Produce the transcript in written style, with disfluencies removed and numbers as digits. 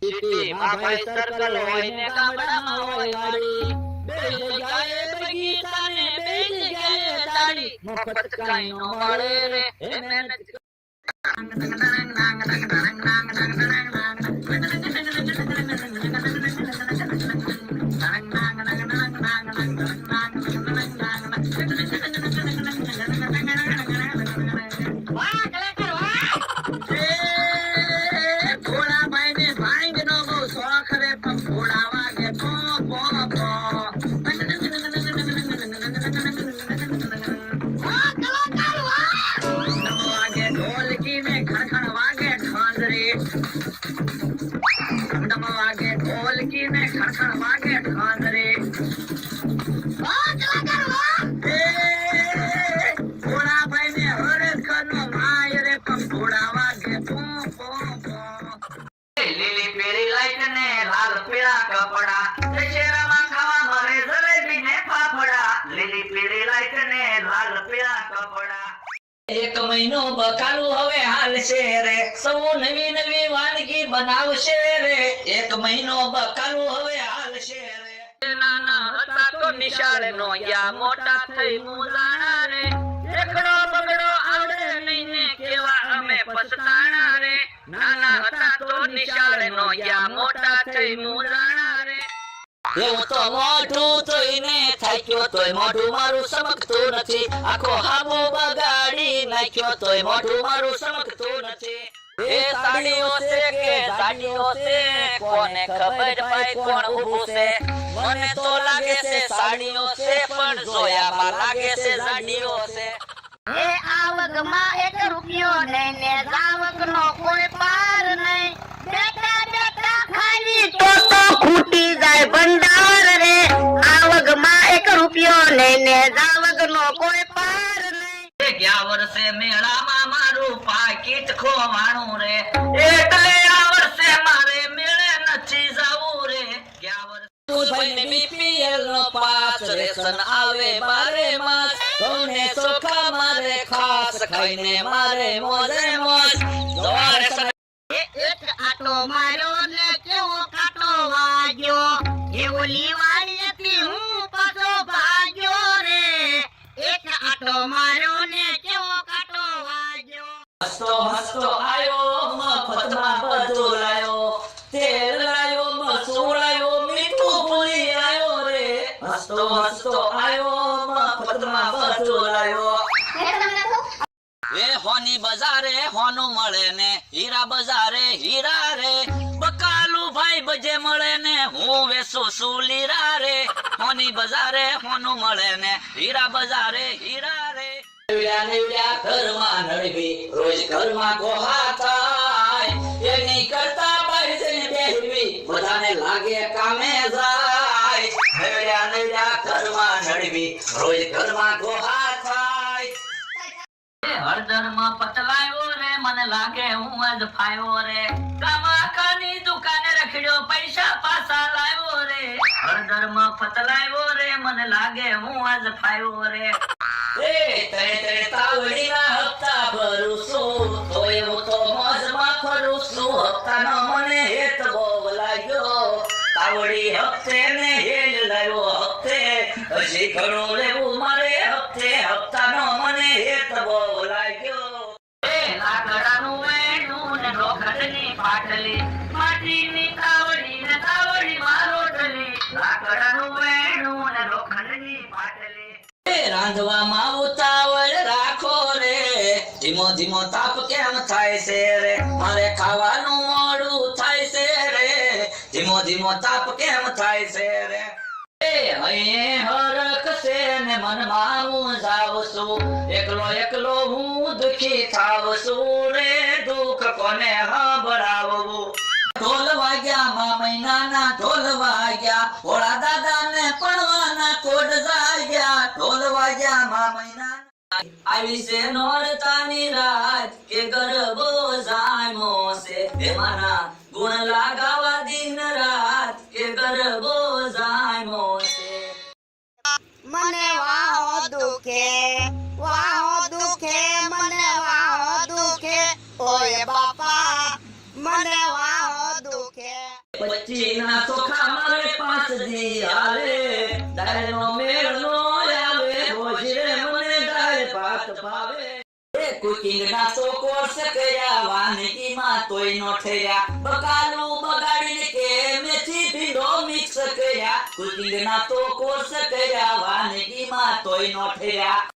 સિટીમાં ભાઈ સર્કલ હોય ને ગામડામાં હોય ગાડી, બે જગ્યાએ બગીચા ને બે જગ્યાએ દાડી, મફત કાઈ નો મળે રે એ મહેનત ढोलकी ने खड़खड़ वागे खांदरे घोड़ा भाई ने हरे कनो माय रे घोड़ा वागे पो पो पो લીલી પીળી લાઈટ ને લાલ પીળા કપડા દશેરામાં ખાવા મરે જલેબી ને ફાફડા લીલી પીળી લાઈટ ને લાલ પીળા કપડા એક મહિનો બકાલું હવે હાલશે રે સૌ નવી નવી વાનગી બનાવશે રે એક મહિનો બકાલું હવે હાલશે રે નાના હતા તો નિશાળ નો યા મોટા થઈ મુલાણા રે એકડો બગડો આવડે નહીં ને કેવા અમે પછતાણા રે નાના હતા તો નિશાળ નો યા મોટા થઈ મુલાણા રે એવું તો મોઢું જોઈને થાક્યો તોય મોઢું મારું સમકતું નથી આખો હાબો બગાડી નાખ્યો તોય મોઢું મારું સમકતું નથી એ સાડીઓ છે કે સાડીઓ છે કોને ખબર ભાઈ કોણ ઊભું છે મને તો લાગે છે સાડીઓ છે પણ જોયામાં લાગે છે સાડીઓ છે એ આવકમાં 1 રૂપિયો નહીં ને જાવકનો કોઈ પાર નહીં બેટા બેટા ખાલી તો ખૂટી જાય ભંડાર રે આવકમાં 1 રૂપિયો નહીં ને જાવકનો કોઈ પાર નહીં ગયા વર્ષે મેળામાં મારું પાકીટ ખોવાણું રે એટલે આ વર્ષે મારે મેળે નથી જાવું રે ગયા વર્ષે ભાઈને બીપીએલ નો પાસ રેશન આવે બારે માસ કોને ચોખા મારે ખાસ ખાઈને મારે મોજે મોજ સવારે એક આટો માર્યો ને કેવો કાટો વાગ્યો એવો લીવાડીએથી હું પાછો ભાગ્યો રે એક આટો માર્યો ને કેવો કાટો વાગ્યો હસતો હસતો આયો મફતમાં બધું લાયો તેલ લાયો મસૂર લાયો મીઠું ભૂલી આયો રે હસતો હસતો આયો મફતમાં બધું લાયો એ હોની બજારે હોનું મળે ને હીરા બજારે હીરા રે બકાલું ભાઈ બજે મળે ને હું વેસું સુલીરા રે હોની બજારે હોનું મળે ને હીરા બજારે હીરા રે નવડ્યા ઘરમાં નડવી રોજ ઘરમાં ગોહા થાય એની કરતા બહાર જઈને બેહવી બધાને લાગે કામે જાય નવડ્યા ઘરમાં નડવી રોજ ઘરમાં ગોહા થાય હળદરમાં પતલાયો રે મને લાગે હું જ ફાયો રે કામાકાની દુકાને રખડ્યો પૈસા પાછા લાવ્યો રે હળદરમાં પતલાયો રે મને લાગે હું જ ફાયો રે એ તરે તરે તાવડીના હપ્તા ભરું છું તો એવું તો મોજમાં ફરું છું હપ્તાનો મને હેત બહુ લાગ્યો તાવડી હપ્તે ને હેલ લાવ્યો હપ્તે હજી ઘણું લેવું મારે હપ્તે હપ્તાનો મને હેત બહુ લાગ્યો એ લાકડાનું વેણું ને લોખંડની પાટલી માટીની તાવડી ને તાવડી મારો ઢલી લાકડાનું વેણું ને લોખંડની પાટલી રાંધવામાં ઉતાવળ રાખો રે ધીમો ધીમો તાપ કેમ થાય છે રે મારે ખાવાનું મોડું થાય છે રે ધીમો ધીમો તાપ કેમ થાય છે રે એ હૈયે હરખ છે ને મનમાં હું જાવ છું એકલો એકલો હું દુખી થાવ છું રે દુઃખ કોને સંભળાવવું ઢોલ વાગ્યા મહિનાના ઢોલ વાગ્યા ભોળા દાદા ને પડવાના કોડ જાગ્યા ઢોલ વાગ્યા મહિનાના આવી છે નોરતાની રાત કે ગરબો જામ્યો છે એમાંના ગુણ લાગાવા દિન રાત કે ગરબો જામ્યો છે મને વાહો દુખે મને વાહો દુખે ઓય બાપા મને વાહો દુખે 25 ના ચોખા મારે 5 દી હાલે દાળનો મેળ નો આવે રોજ રે મને દાળ ભાત ભાવે કુકિંગ ના તો કોર્સ કર્યા વાનગીમાં તોય નો ઠર્યા બકાલું બગાડીને કે મેથી ભીંડો મિક્સ કર્યા કુકિંગ ના તો કોર્સ કર્યા વાનગીમાં તોય નો ઠર્યા